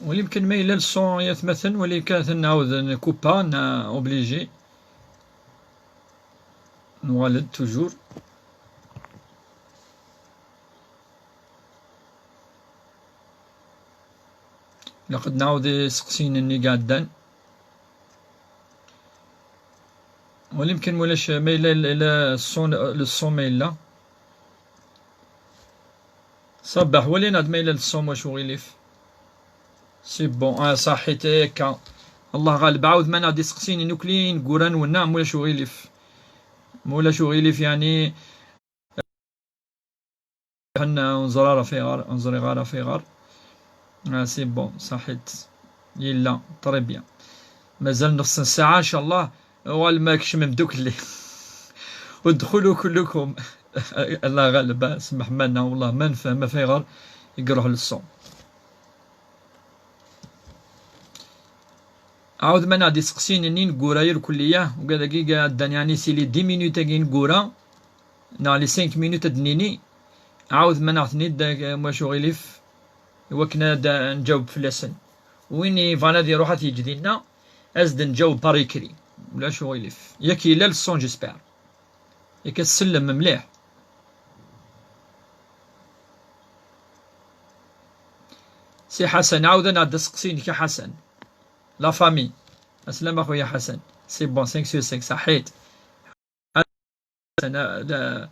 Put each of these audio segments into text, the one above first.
ولي يمكن ما إلا الصون يتمثل، ولي كانت نعاود نكوبا اوبليجي نوالد توجور. لقد نعاود سقسينني قاعدان، ولي يمكن مولاش ما إلا الصون ما إلا صباح، ولي نعد ما إلا الصون واش غيليف سي بون. صحيت هكا، الله غالب. عاود ما نعد يسقسيني نوكلين قران ونعم مولاش غيليف، مولاش غيليف يعني حنا نزرارة في غار نزري غارة في غار. سي بون صحيت يلا طري بيان. مازال نص ساعة إن شاء الله، والماكش ممدوك اللي ودخلوا كلكم. الله غالب، سمح منا والله ما نفهم ما في غير يقروح للصوم. عاود ما نعدي سقسيني نين قوراير كلية وقال دقيقة داني يعني سيلي 10 مينوت كين قورا نالي 5 مينوت دنيني. عاود ما نعطني ماشو غيليف وكنا نجاوب في اللسن ويني فانا دي روحات يجدينا ازد نجاوب باريكري ولا شو غيليف ياك إلا للصون جيسبير ياك السلم مليح. سي حسن عاود نعد سقسيني كحسن لا فامي. السلام اخويا حسن. سي بون 5 sur 5 صحيت. انا لا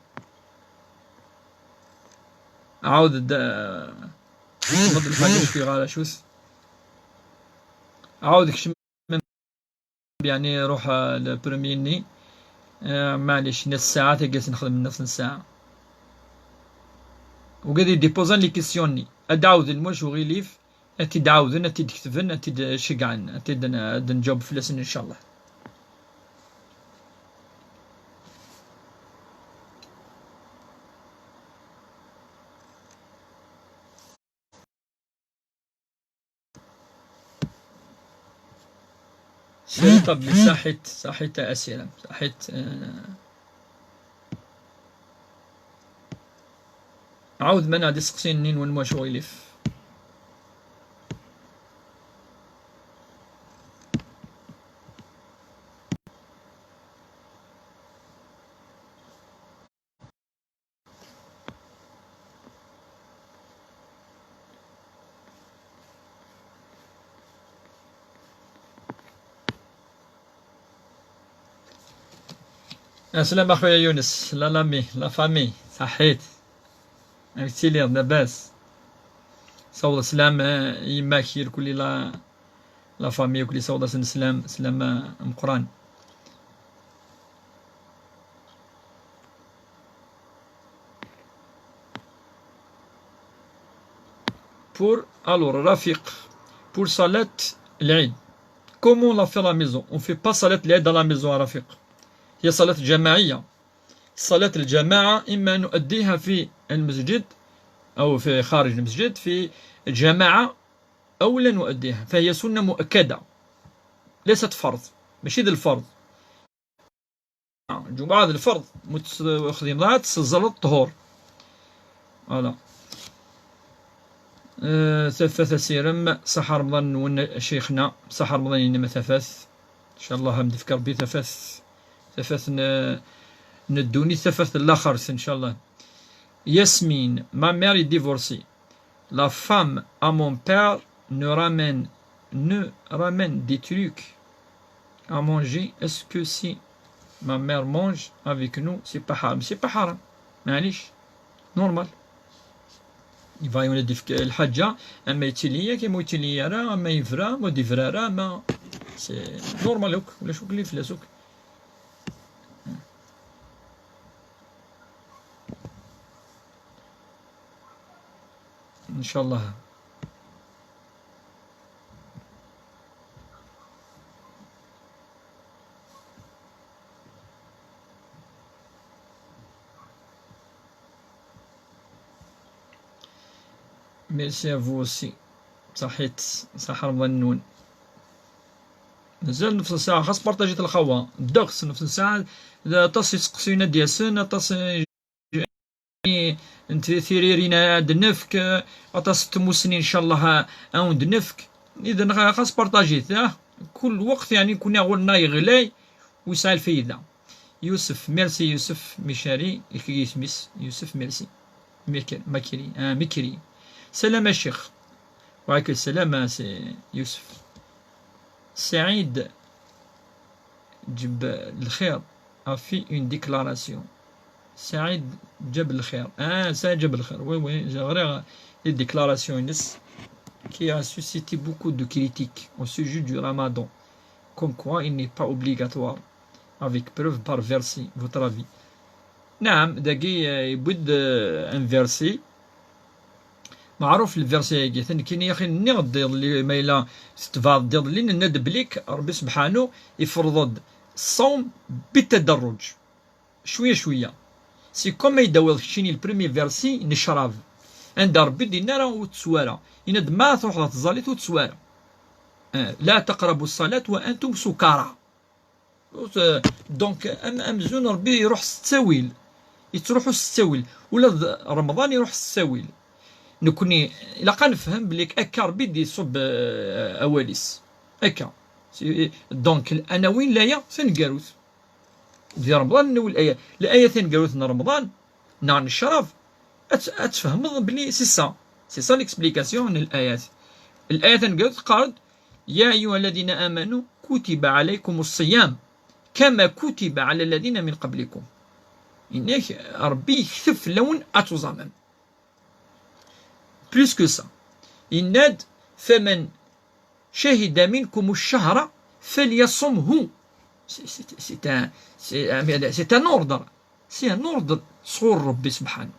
عاود نض الحاجة في غالا شوس عاود كش يعني روح البرميني. معليش نص ساعة تجلس نخدم نص ساعة وقادي ديبوزان لي كيسيوني ادعوذ الموش وغيليف أتي دعوذن أتي تكتبن أتي شقعن أتي نجاوب في اللسن إن شاء الله. طب صحيت أسئلة صحيت. عاود من هادي سقسين نين ونموش وغيليف. السلام اخويا يونس. لا لامي لا فامي صحيت اكتيلير لاباس صوت سلام يما كير كلي لا فامي كلي صوت سلام مقران. بور الور رفيق بور صلاة العيد كومون لا في لا ميزون اون في با صلاة العيد لا ميزون رفيق. هي صلاة جماعية. صلاة الجماعة إما نؤديها في المسجد أو في خارج المسجد في الجماعة أو لا نؤديها، فهي سنة مؤكدة ليست فرض ماشي ذا الفرض. الجمعة الفرض متخذين ضاعت صلاة الطهور فوالا. ثلاثة سيرم صح رمضان ون شيخنا صح رمضان إنما ثفاث إن شاء الله هم نذكر بي ثفاث ندوني ثفاث الآخر إن شاء الله. Yasmine, ma mère est divorcée. La femme à mon père ne ramène des trucs à manger. Est-ce que si ma mère mange avec nous, c'est pas haram? C'est pas haram. معليش normal. يبغى يولد في الحاجة أما يتليا كيما يتليا راه أما يفرا ما ديفرا راه ما سي نورمال هوك ولا شوك اللي فلاسوك. إن شاء الله. ميرسي à vous aussi. صحيت صح رمضان النون. مازال نفس الساعة خاص بارطاجيت الخوا نفس الساعة تصي سقسينا ديال سنة تصي ثيريرينا دنفك أتصتمو سنين إن شاء الله أون دنفك. إذا خاص بارطاجي كل وقت يعني كنا قلنا يغلاي ويسعى الفايدة. يوسف ميرسي يوسف ميشاري كي سميس يوسف ميرسي مكري سلام الشيخ. وعليكم السلام سي يوسف. سعيد جب الخير في اون ديكلاراسيون. سعيد جاب الخير. سعيد جاب الخير. وي j'ai les déclarations qui a suscité beaucoup de critiques au sujet du Ramadan, comme quoi il n'est pas obligatoire, avec preuve par verset. Votre avis? نعم داكي يبد ان فيرسي معروف الفيرسي كاين كاين يا اخي نغد اللي مايلا ستفاد ديال اللي ندب ليك ربي سبحانه يفرض الصوم بالتدرج شويه شويه. سي كوم يداول شيني البريمي فيرسي نشرب عند ربي دينا وتسوارا يند ما تروح تزاليت وتسوارا. لا تقربوا الصلاة وانتم سكارى. دونك امزون ربي يروح السويل يتروحوا السويل ولا رمضان يروح السويل. نكوني الا كنفهم بليك اكا ربي دي يصب اواليس اكا. دونك الاناوين لايا سنقاروث ديال رمضان نول الايه تنقاروث رمضان نعم الشرف اتفهم بلي سي سا ليكسبليكاسيون الايات. الايه تنقاروث قالت يا ايها الذين امنوا كتب عليكم الصيام كما كتب على الذين من قبلكم. إنك ربي يكتب لون أتوزامن بلوس كو سا. إناد فمن شهد منكم الشهر فليصمه. سي ان اوردر سي ان اوردر صور ربي سبحانه.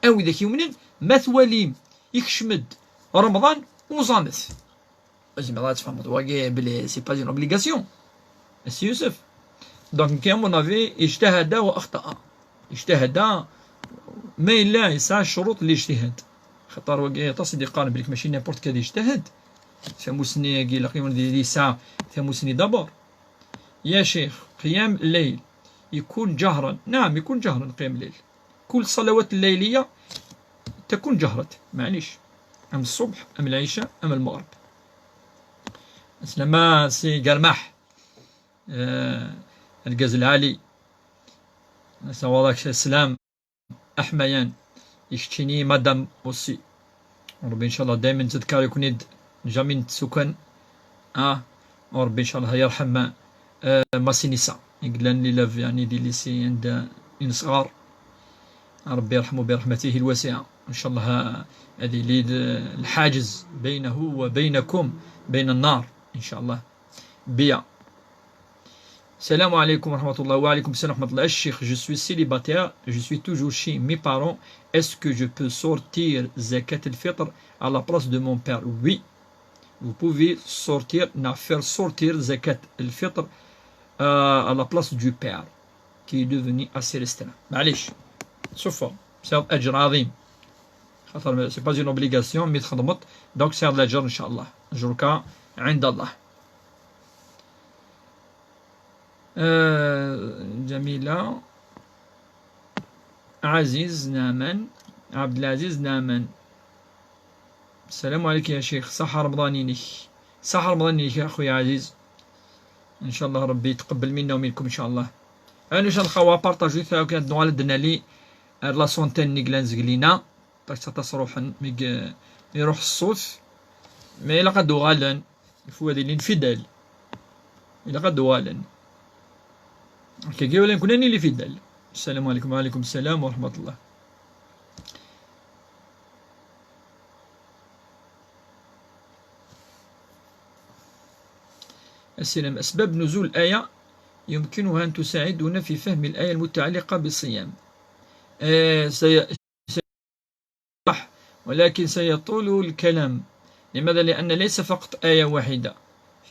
أو إذا كيومنين مثوليم يكشمد رمضان وزامث لازم الله تفهم واقع بلي سي با اون اوبليغاسيون. سي يوسف دونك كي مون افي اجتهد واخطا. اجتهد ما لا يسعى شروط الاجتهاد خطر وقع تصدي قارن بليك ماشي نيبورت كادي يجتهد ثموسني كي لقيون دي ساعة ثموسني دبر. يا شيخ قيام الليل يكون جهرا؟ نعم يكون جهرا قيام الليل. كل الصلوات الليلية تكون جهرة معليش أم الصبح أم العشاء أم المغرب. لما سي قرمح الجاز العالي نسوالك السلام أحميان يشتيني مدام أوسي وربي إن شاء الله دائما تذكر يكون جميع سكان وربي إن شاء الله يرحم ماسينيسا يقلن لي لاف يعني دي ليسي عند صغار ربي يرحمه برحمته الواسعة إن شاء الله. هذه ليد الحاجز بينه وبينكم بين النار إن شاء الله بيا. Salam alaikum wa rahmatullah wa alaikum salam wa rahmatullah. Cheikh, je suis célibataire, je suis toujours chez mes parents. Est-ce que je peux sortir zakat al-fitr à la place de mon père? Oui, vous pouvez sortir, faire sortir zakat al-fitr à la place du père qui est devenu assez restreint. معليش شوفوا c'est أجر عظيم خاطر c'est pas une obligation mais تخدمت donc c'est de l'أجر إن شاء الله أجرك عند الله. جميلة عزيز نامان عبد العزيز نامان السلام عليكم يا شيخ. صحة رمضانينك صحة رمضانينك يا أخوي عزيز إن شاء الله ربي يتقبل منا ومنكم إن شاء الله. أنا شان خوا بارطاجي ثا كانت نوال دنا لي لا سونتين نيكلانز قلينا باش تصروحا يروح الصوت ما إلا قد غالن يفو هذه الانفدال إلا قد غالن كي ولا نكون اني اللي في الدال. السلام عليكم وعليكم السلام ورحمة الله. السلام. أسباب نزول الآية يمكنها أن تساعدنا في فهم الآية المتعلقة بالصيام. ولكن سيطول الكلام. لماذا؟ لأن ليس فقط آية واحدة،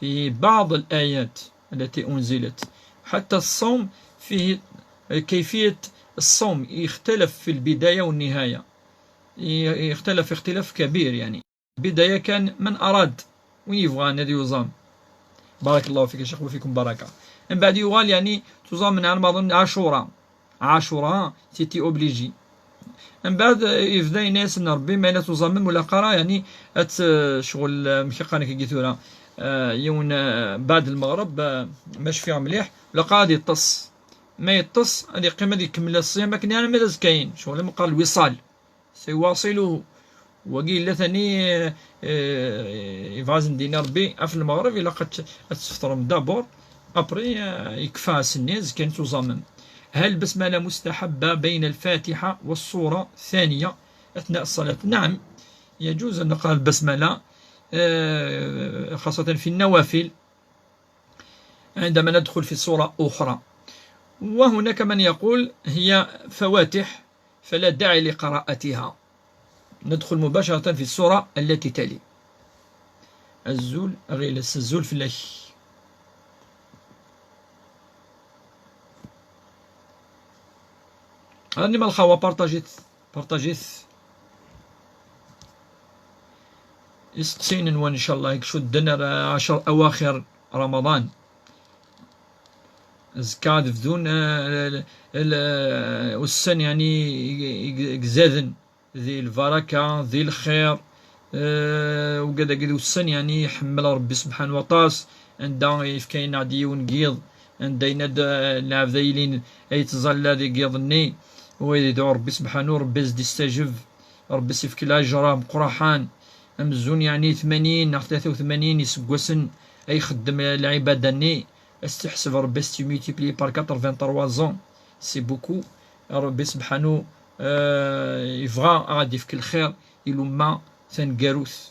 في بعض الآيات التي أنزلت حتى الصوم فيه كيفية الصوم يختلف في البداية والنهاية، يختلف اختلاف كبير. يعني البداية كان من أراد وين يبغى ندي يوزام. بارك الله فيك يا شيخ وفيكم بركة. من بعد يقال يعني توزام من على ما أظن عاشوراء سيتي أوبليجي من بعد يبدا يناس ربي ما لا تزمم ولا قرا يعني شغل ماشي قاني كي قلت يوم بعد المغرب ماشي فيها مليح ولا غادي يطص ما يطص هذه قيمة يكمل الصيام لكن يعني ماذا كاين شغل قال الوصال سيواصله وقيل ثاني يفازن دينا ربي في المغرب إلا قد تفطرهم دابور أبري يكفى سنيز كانت تزمم. هل البسملة مستحبة بين الفاتحة والصورة الثانية أثناء الصلاة؟ نعم يجوز أن نقرأ البسملة خاصة في النوافل عندما ندخل في صورة أخرى. وهناك من يقول هي فواتح فلا داعي لقراءتها، ندخل مباشرة في الصورة التي تلي. الزول غير الزول في الله. راني ما الخوا بارطاجيت يسقسين وان شاء الله يكشو الدنر 10 أواخر رمضان زكاد بدون والسن يعني قزاذن ذي البركة ذي الخير وكذا كذا والسن يعني يحمل ربي سبحانه وتعالى عندها يفكاين عدي ونقيض عندنا لعب ذيلين يتظل ذي قيضني ويدعو ربي سبحانه ربي يزد يستجب ربي يسفك الأجر مقرحان أمزون يعني 80 83 يسقسن أي خدم العبادة ني استحسب ربي multiplié par 83 ans سي بوكو ربي سبحانه يبغى غادي يفك الخير الأمة تنقاروث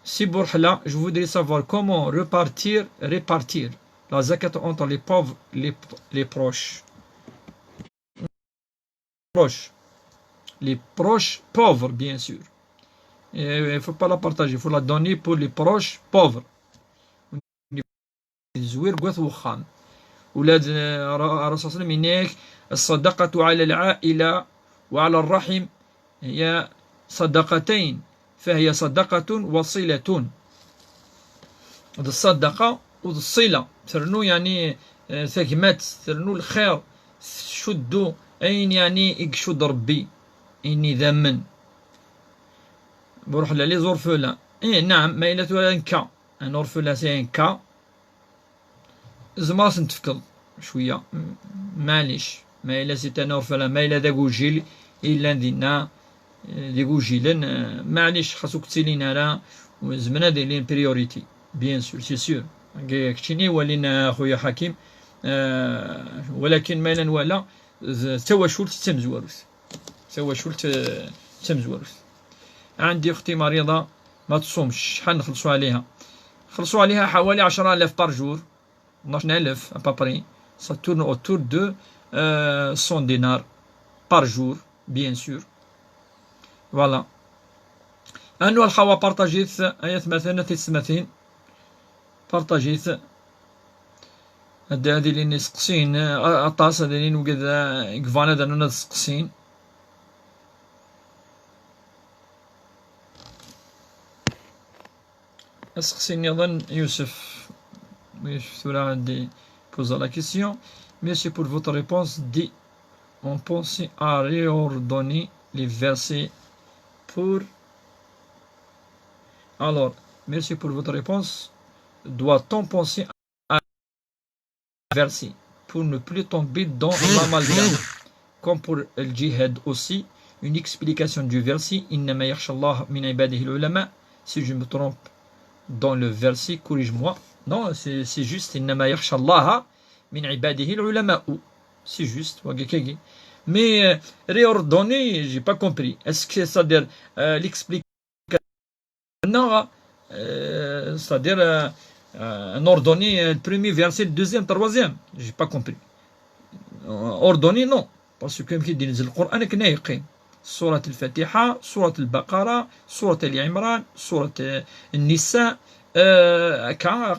سي بورحلة. Je voudrais savoir comment répartir la zakat entre les pauvres les proches pauvres bien sûr. Il ne faut pas la partager, il faut la donner pour les proches pauvres. الزوير قوث وخام ولاد الرسول صلى الله عليه وسلم هناك الصدقة على العائلة وعلى الرحم هي صدقتين فهي صدقة وصلة. الصدقة والصلة ترنو يعني ثقمات ترنو الخير شدو أين يعني يقشد ربي إني ذمن بروح لي زورفولا نعم ما إلا تولا كا نورفولا سين كا زماس نتفكض شوية معليش ما إلا سيتا نورفولا ما إلا داكو جيل إلا دينا ديكو جيلن معليش خاصو كتسيلينا لا وزمنا دايرين بريوريتي بيان سور سي سور كتشيني ولينا خويا حكيم ولكن ما إلا نوالا تواشول تمزوروث تواشول تمزوروث. عندي أختي مريضة ما تصومش شحال نخلصوا عليها؟ خلصوا عليها حوالي 10,000 بار جور 12,000 أبابري ça tourne autour de 100 dinars par jour bien sûr. voilà. أنو الخوا بارطاجيت آيات مثلا تسمثين بارطاجيت هادي اللي نسقسين أطاس هادي اللي وكذا كفانا دانو نسقسين سقسيني ظن يوسف ثورا دي posa la question. Merci pour votre réponse. Dit on pense à réordonner les versets pour. Alors, merci pour votre réponse. Doit-on penser à verser pour ne plus tomber dans l'amalgame comme pour le djihad aussi? Une explication du verset Innama yakhsha Allah min ibadihi al-ulama. Si je me trompe dans le verset, corrige-moi. Non, c'est juste Innama yakhsha Allah min ibadihi al-ulama. C'est juste. Mais réordonner, j'ai pas compris. Est-ce que ça veut dire l'explication? Non, c'est-à-dire ordonner le premier verset, le deuxième, le troisième. J'ai pas compris. Ordonner, non. Parce que comme il dit le Coran, il y a سورة الفاتحة سورة البقرة سورة العمران سورة النساء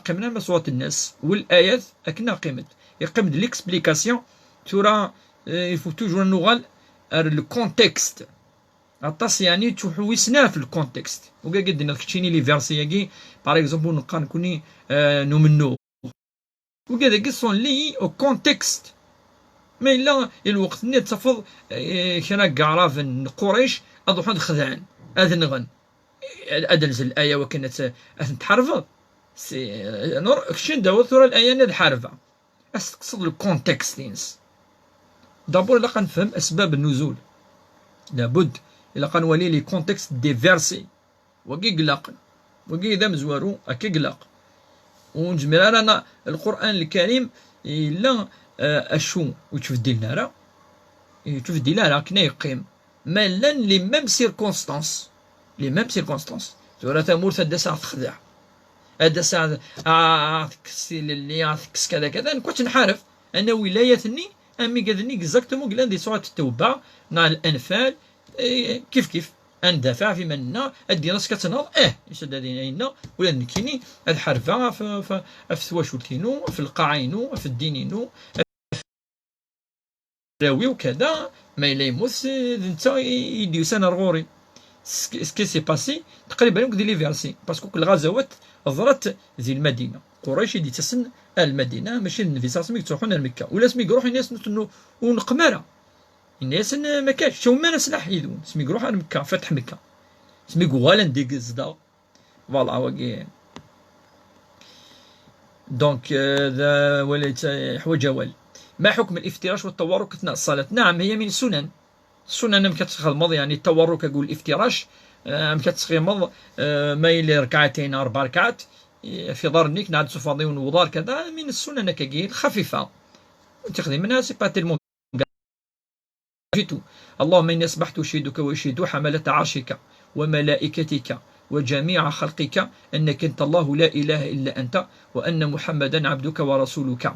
قمنا سورة الناس والآيات أكنا قيمت يقيمد l'explication ترى il faut toujours نغال le contexte الطاس يعني تحوسنا في الكونتكست وكا قدنا كتشيني لي فيرسي ياكي باغ اكزومبل نبقى نكوني نومنو وكذا كيسون لي او كونتكست ما إلا الوقت ني تفض كنا قعرافن قريش أضحون خذعان أذنغن أدنزل الآية وكانت تحرفض نور كشين داول ثورة الآية ند حارفة أستقصد الكونتكستينس دابور إلا كنفهم أسباب النزول لابد إلا كنولي لي كونتكست دي فيرسي وكي قلاق وكي إذا مزوارو أكي قلاق ونجمر أنا القرآن الكريم إلا أشو وتفدي لنا راه تفدي لنا راه كنا يقيم مالا لي ميم سيركونستانس سورة ثمود هدا ساعة تخدع هدا ساعة تكسي اللي تكس كذا كذا كنت نحارف أنا ولايتني أمي قادني اكزاكتومون قلنا دي سورة التوبة مع الأنفال كيف اندفع في منا ادي راس كتنهض يشد هذينا ولا نكيني هاد حرفه في ثواشولتينو في القاعينو في الدينينو راوي وكذا ما الا يموت انت يديو سنه رغوري سكي سي باسي تقريبا يمكن لي فيرسي باسكو الغزوات ظهرت ذي المدينه قريش يدي تسن المدينه ماشي النبي صلى الله عليه وسلم يتروحون لمكه ولا سمي يروح الناس ونقماره الناس ما كاش شو ما سلاح يدون سمي يروح على مكه فتح مكه سمي غوالا ديك الزدا فوالا واقي دونك ذا وليت حوايج وال ما حكم الافتراش والتورك اثناء الصلاه؟ نعم هي من السنن السنن كتغمض يعني التورك اقول الافتراش كتغمض مايل ركعتين 4 ركعات في دار النيك نعد صفاضي ونوضار كذا من السنن كاين خفيفه تاخذي منها سي با تيلمون اللهم إني أصبحت أشهدك وأشهد حملة عرشك وملائكتك وجميع خلقك أنك أنت الله لا إله إلا أنت وأن محمدا عبدك ورسولك.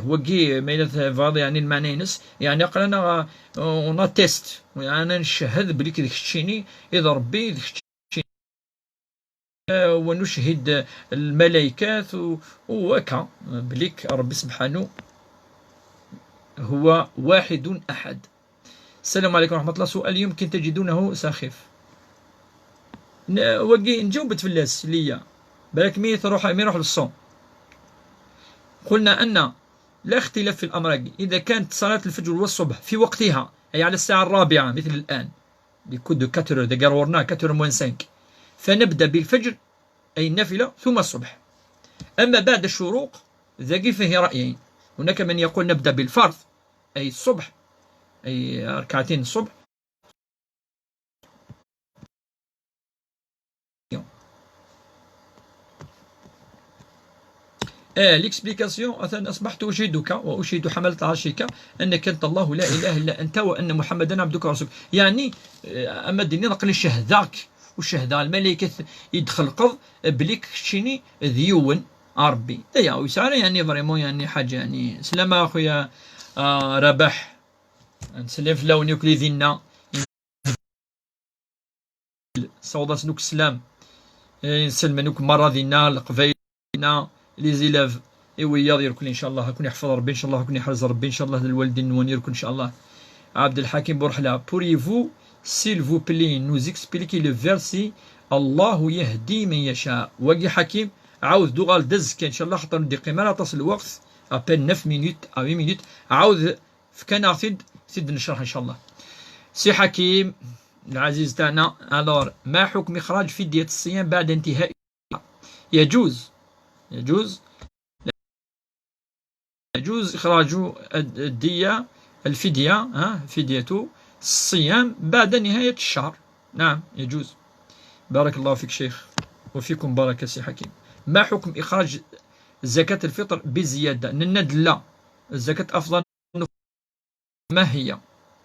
وقي ما فاضي يعني المعنى ينس يعني قلنا اون تيست يعني نشهد بلي كذاك الشيني إذا ربي ذاك الشيني ونشهد الملائكات وكا بليك ربي سبحانه هو واحد أحد. السلام عليكم ورحمة الله. سؤال يمكن تجدونه ساخف وقي نجاوبت في اللاس ليا بالك مي يروح للصوم. قلنا أن لا اختلاف في الأمر إذا كانت صلاة الفجر والصبح في وقتها أي على الساعة 4 مثل الآن لكود 4 دقار ورنا 4 موان 5 فنبدأ بالفجر أي النافلة ثم الصبح. أما بعد الشروق ذاك فيه رأيين، هناك من يقول نبدأ بالفرض أي الصبح أي ركعتين الصبح ليكسبليكاسيون مثلا أصبحت أشهدك وأشهد حملة عرشك أنك أنت الله لا إله إلا أنت وأن محمدا عبدك ورسولك. يعني أما الدنيا نقل الشهداك والشهداء الملائكة يدخل قض بليك شيني ذيون ربي يا ويسار يعني فريمون يعني حاجة يعني سلامة أخويا ربح نسلم في لوني وكلي ذينا صوضات نوك السلام نسلم نوك مرة ذينا القبيلنا لي زيلاف وياض يركن ان شاء الله يكون يحفظ ربي ان شاء الله يكون يحرز ربي ان شاء الله الوالدين ونيركن ان شاء الله. عبد الحكيم بورحلة pourriez-vous s'il vous plaît nous expliquer le verset الله يهدي من يشاء. واقي حكيم عاود دوغال دز كان ان شاء الله خاطر ندي قيمه لا تصل الوقت ابين 9 مينوت او 8 مينوت عاود في كان سيد نشرح ان شاء الله. سي حكيم العزيز تاعنا الور ما حكم اخراج فدية الصيام بعد انتهاء؟ يجوز إخراج الدية الفدية فدية الصيام بعد نهاية الشهر. نعم يجوز. بارك الله فيك شيخ وفيكم بركة سي حكيم. ما حكم إخراج زكاة الفطر بزيادة؟ نند لا الزكاة أفضل ما هي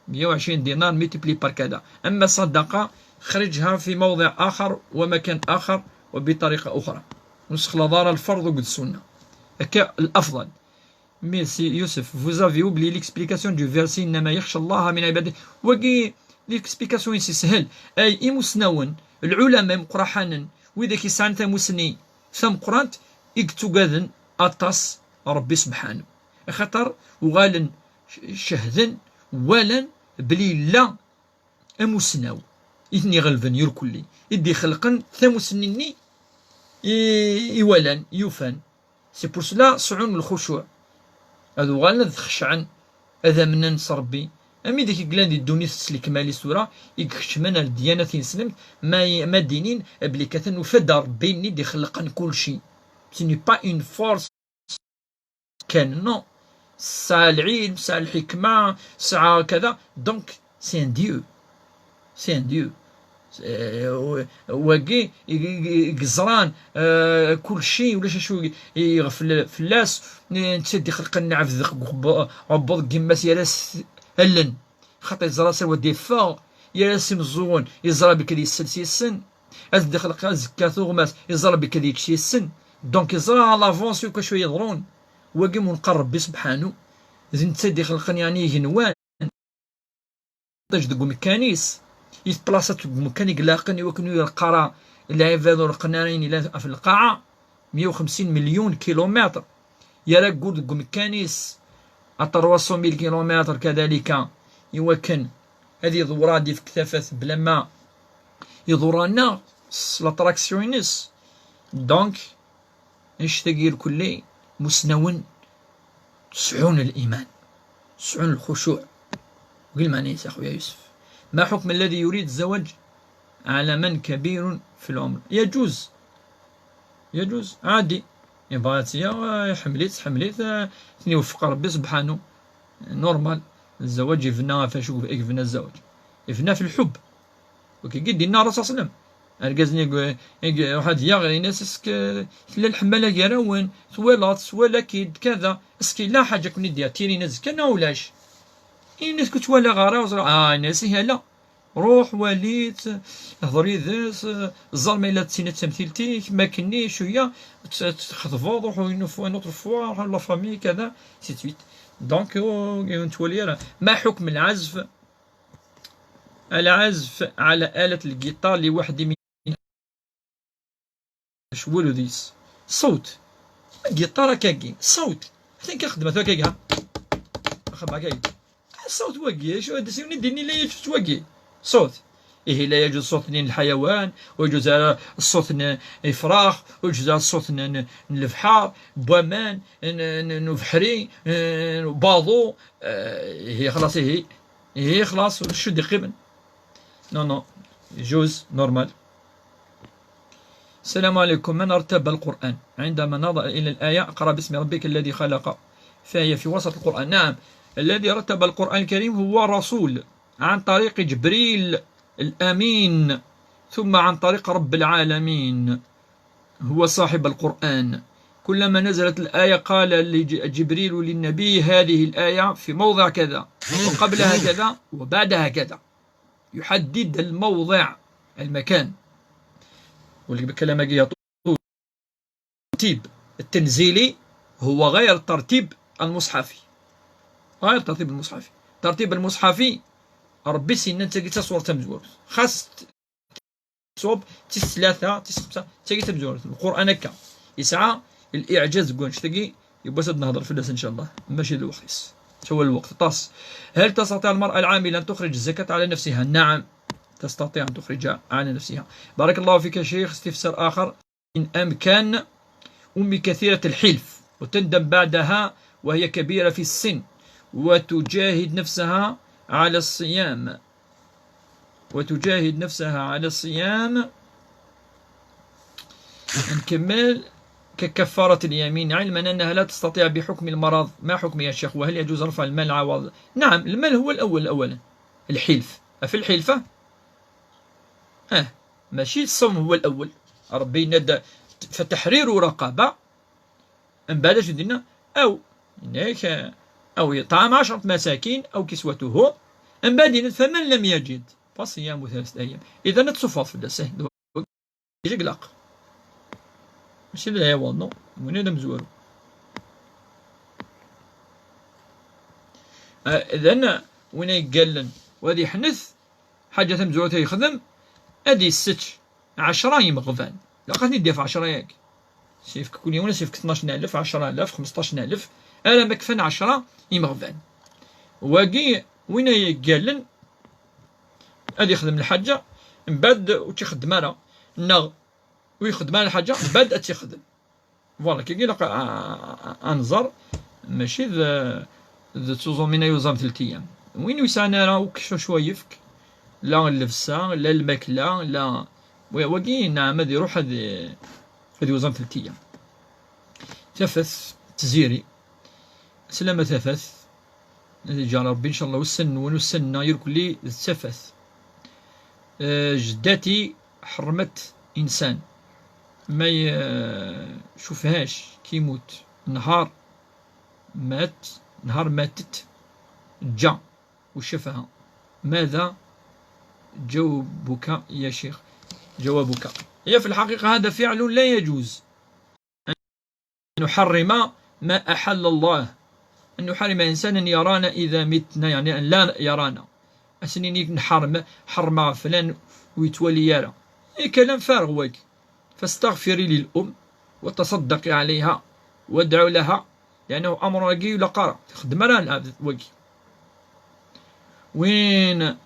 120 دينار ملتبلي بار كذا. أما الصدقة خرجها في موضع آخر ومكان آخر وبطريقة أخرى نسخ لدار الفرض وقد السنة هكا الأفضل. ميرسي يوسف vous avez oublié l'explication du verset إنما يخشى الله من عباده. وكي l'explication يسي سهل أي إمسنون العلماء مقرحانا وإذا كيسان مسني ثم قرانت إكتوغاذن أطاس ربي سبحانه خطر وغالن شهذن ولا بلي لا أمسناو إثني غلفن يركلي إدي خلقن ثمسنني إيوالان يوفان. سي بور سلا صعون الخشوع هذو غالا خشعن هذا من نص ربي أمي ديك قلان دي الدوني تسلك مالي سورة يكشمن الديانة تنسلم ما دينين بلي كثن وفد ربي ني دي خلقن كل شيء سي با اون فورس كان نو ساعة العلم ساعة الحكمة ساعة كذا دونك سي ان ديو سي ان ديو واقي قزران كل شيء ولا شو يغفل فلاس تسدي خلق النعف ذق عبط قماس يراس هلن خاطر يزرا سوا دي فا يراس مزون يزرا بكدي السلسي السن از خلق زكاثو غماس يزرا بكدي كشي السن دونك يزرا على لافونس وكشويه يضرون واقي منقرب بسبحانه زين تسدي خلقن يعني يهنوان تجد ميكانيس يتبلاصات مكان يقلاقن يوكنو القرى العباد القنارين الى في القاعه 150 مليون كيلومتر يراقود ميكانيس 300 كيلومتر كذلك يوكن هذه ضورة دي في كثافات بلا ما يضرنا لاتراكسيونيس دونك نشتاقي الكلي مسنون تسعون الإيمان تسعون الخشوع قل معني يا أخويا يوسف ما حكم الذي يريد الزواج على من كبير في العمر يجوز عادي يبغى يا حمليت ثني وفق ربي سبحانه نورمال الزواج يفنى فاشوف يفنى الزواج يفنى في الحب وكي قد دينا الرسول صلى الله عليه وسلم القازني واحد يا ناس اسك لا الحماله كراون سوالات ولا كيد كذا اسكي لا حاجه كوني دير تيري ناس كنا ولاش الناس كنت ولا غارة ناس لا روح وليت هضري ذاس الظلمه الا تسينا تمثيلتي ما كني شويه تخطفوا روحوا نوتر فوا روحوا لا فامي كذا سي تويت دونك نتولي ما حكم العزف على آلة الجيتار لواحد من شولو ديس صوت الجيتار كاكي صوت حتى كنخدم هكاكا خدمة كاكي الصوت واقي شو هذا سيوني ديني لا يجوز واقي صوت إيه لا يجوز صوت الحيوان ويجوز الصوت الفراخ ويجوز الصوت البحار بوامان نفحري باضو هي خلاص هي خلاص شو دي قبل نو يجوز نورمال. السلام عليكم. من ارتب القرآن عندما نظر إلى الآية اقرأ باسم ربك الذي خلق فهي في وسط القرآن؟ نعم، الذي رتب القرآن الكريم هو رسول عن طريق جبريل الأمين ثم عن طريق رب العالمين هو صاحب القرآن. كلما نزلت الآية قال جبريل للنبي هذه الآية في موضع كذا وقبلها كذا وبعدها كذا، يحدد الموضع المكان. والكلام الترتيب التنزيلي هو غير الترتيب المصحفي، غير الترتيب المصحفي. الترتيب المصحفي ربي سينا تلقيت صورة مزور خاص صوب تيس ثلاثة تيس خمسة تلقيت مزور. القرآن هكا يسعى الإعجاز كون تلقي يبغى سد نهضر في الناس إن شاء الله ماشي الوقت هو الوقت طاس. هل تستطيع المرأة العاملة أن تخرج الزكاة على نفسها؟ نعم تستطيع أن تخرج على نفسها. بارك الله فيك يا شيخ. استفسار آخر: إن أمكان أمي كثيرة الحلف وتندم بعدها وهي كبيرة في السن وتجاهد نفسها على الصيام نكمل ككفارة اليمين علما أنها لا تستطيع بحكم المرض. ما حكم يا شيخ؟ وهل يجوز رفع المال عوض؟ نعم المال هو الأول أولا. الحلف في الحلفة ماشي الصوم هو الأول. ربي ندى فتحرير رقبة من بعد جدنا أو إطعام 10 مساكين أو كسوته من بعد. فمن لم يجد فصيام 3 أيام. إذا نتصفى في السهل يجي قلق ماشي لا يوضنا وين هذا مزورو. إذن وين يقلن وهذه حنث حاجة مزورته يخدم أدي الستش 10 يمغفان لقد ندي في 10 ياك سيفك كل يوم سيفك 12000 10000 15000 أنا مكفن 10 يمغفان واقي وين يقلن أدي يخدم الحاجة من بعد وتيخدم أنا نغ ويخدم على الحاجة بعد تيخدم فوالا كي يلقى أنظر ماشي ذا توزومينا يوزام 3 أيام وين يسانا راه وكشو شويفك لا اللبسة لا الماكلة لا وكي نعم هذه يروح هذه يوزام 3 أيام تفث تزيري سلامة تفث جا ربي إن شاء الله والسن ونسنا يركل لي تفث جداتي حرمت إنسان ما يشوفهاش كيموت نهار ماتت جا وشافها ماذا جوابك يا شيخ؟ جوابك هي في الحقيقة هذا فعل لا يجوز أن نحرم ما أحل الله، أن نحرم إنسانا يرانا إذا متنا، يعني أن لا يرانا أسنيني حرم فلان ويتولي يرى كلام فارغ وك. فاستغفري للأم وتصدقي عليها وادعوا لها لأنه أمر وقي ولا قرأ تخدم راه وقي. وين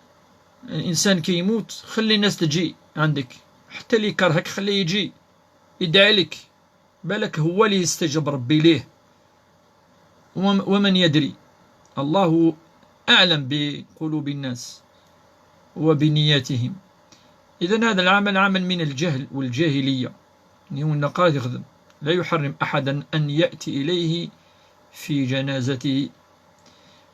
الإنسان كيموت خلي الناس تجي عندك، حتى اللي كرهك خليه يجي يدعي لك، بالك هو اللي يستجب ربي ليه. ومن يدري، الله أعلم بقلوب الناس وبنياتهم. إذن هذا العمل عمل من الجهل والجاهلية، النقاد يخدم لا يحرم أحدا أن يأتي إليه في جنازته.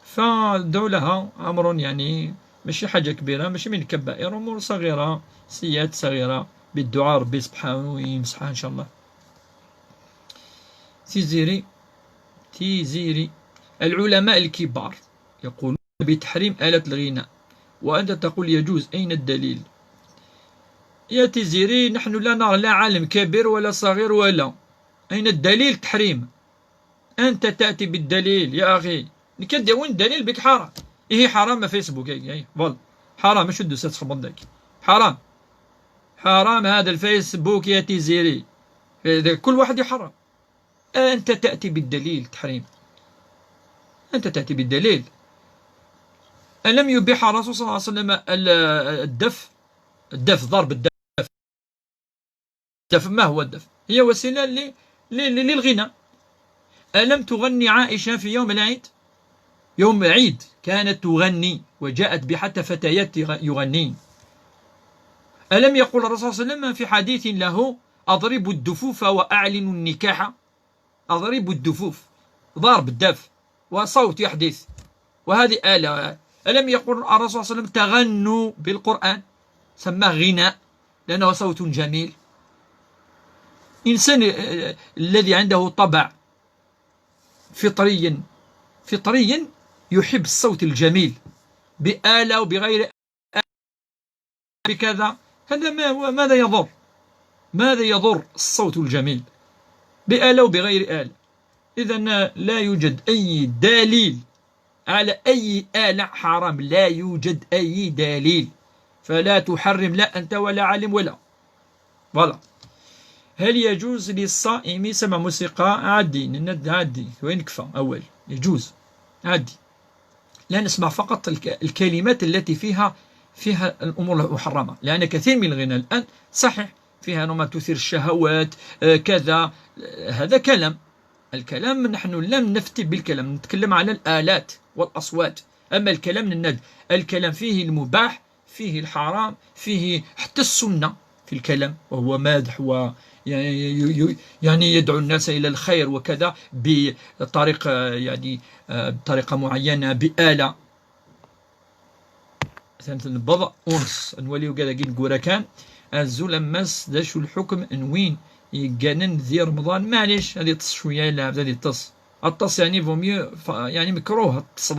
فدولها أمر يعني ماشي حاجة كبيرة، ماشي من الكبائر، أمور صغيرة، سيئات صغيرة بالدعاء ربي سبحانه ويمسحها إن شاء الله. تيزيري العلماء الكبار يقولون بتحريم آلة الغناء وأنت تقول يجوز، أين الدليل؟ يا تيزيري نحن لا نرى لا عالم كبير ولا صغير ولا، أين الدليل تحريم؟ أنت تأتي بالدليل يا أخي، نكدي وين الدليل بك حرام؟ إيه حرام فيسبوك فول حرام، مش الدوسة تخبط ذاك حرام، حرام هذا الفيسبوك يا تيزيري، كل واحد يحرم. أنت تأتي بالدليل تحريم، أنت تأتي بالدليل. ألم يبيح الرسول صلى الله عليه وسلم الدف ضرب الدف. ما هو الدف؟ هي وسيلة للغناء. ألم تغني عائشة في يوم العيد؟ يوم العيد كانت تغني وجاءت بحتى فتيات يغنين. ألم يقول الرسول صلى الله عليه وسلم في حديث له أضربوا الدفوف وأعلنوا النكاح؟ أضربوا الدفوف، ضرب الدف وصوت يحدث، وهذه آلة. ألم يقول الرسول صلى الله عليه وسلم تغنوا بالقرآن؟ سماه غناء لأنه صوت جميل. إنسان الذي عنده طبع فطري يحب الصوت الجميل بآلة وبغير آلة بكذا، هذا ماذا يضر الصوت الجميل بآلة وبغير آلة؟ إذن لا يوجد أي دليل على أي آلة حرام، لا يوجد أي دليل، فلا تحرم لا أنت ولا عالم ولا فوالا. هل يجوز للصائم سمع موسيقى؟ عادي وين كفى أول يجوز عادي، لا نسمع فقط الكلمات التي فيها الأمور المحرمة، لأن كثير من الغناء الآن صحيح فيها نوع تثير الشهوات كذا، هذا الكلام نحن لم نفتي بالكلام، نتكلم على الآلات والأصوات. أما الكلام من الندب، الكلام فيه المباح، فيه الحرام، فيه حتى السنة في الكلام، وهو مادح يعني يدعو الناس إلى الخير وكذا بطريقة يعني بطريقة معينة بآلة. مثلا بضع أونس نوليو كذا كي نقول كان الزول ماس دا شو الحكم نوين يقانن ذي رمضان، معليش هذه تص شوية، لا هذه التص يعني فوميو يعني مكروه تص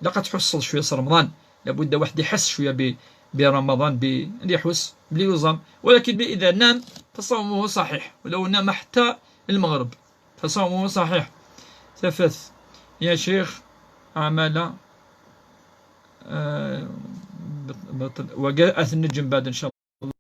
لقد تحصل شوية رمضان، لابد واحد يحس شوية برمضان يحس بليوزام، ولكن إذا نام فصومه صحيح، ولو نام حتى المغرب فصومه صحيح. ثفث يا شيخ عمل وجاءت النجم بعد إن شاء الله.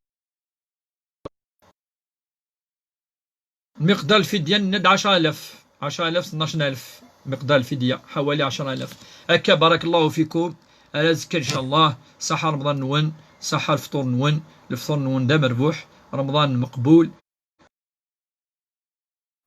مقدار الفدية ند 10,000 12,000 مقدار الفدية حوالي 10,000 هكا. بارك الله فيكم، أرزك إن شاء الله صحة رمضان نون، صحة الفطور نون، الفطور نون دا مربوح، رمضان مقبول.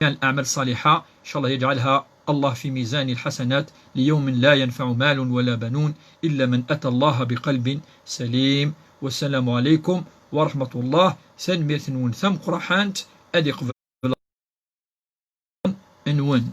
الأعمال الصالحة إن شاء الله يجعلها الله في ميزان الحسنات ليوم لا ينفع مال ولا بنون إلا من أتى الله بقلب سليم. والسلام عليكم ورحمة الله. سنميرثن ونثم قرحانت أدي قبل نون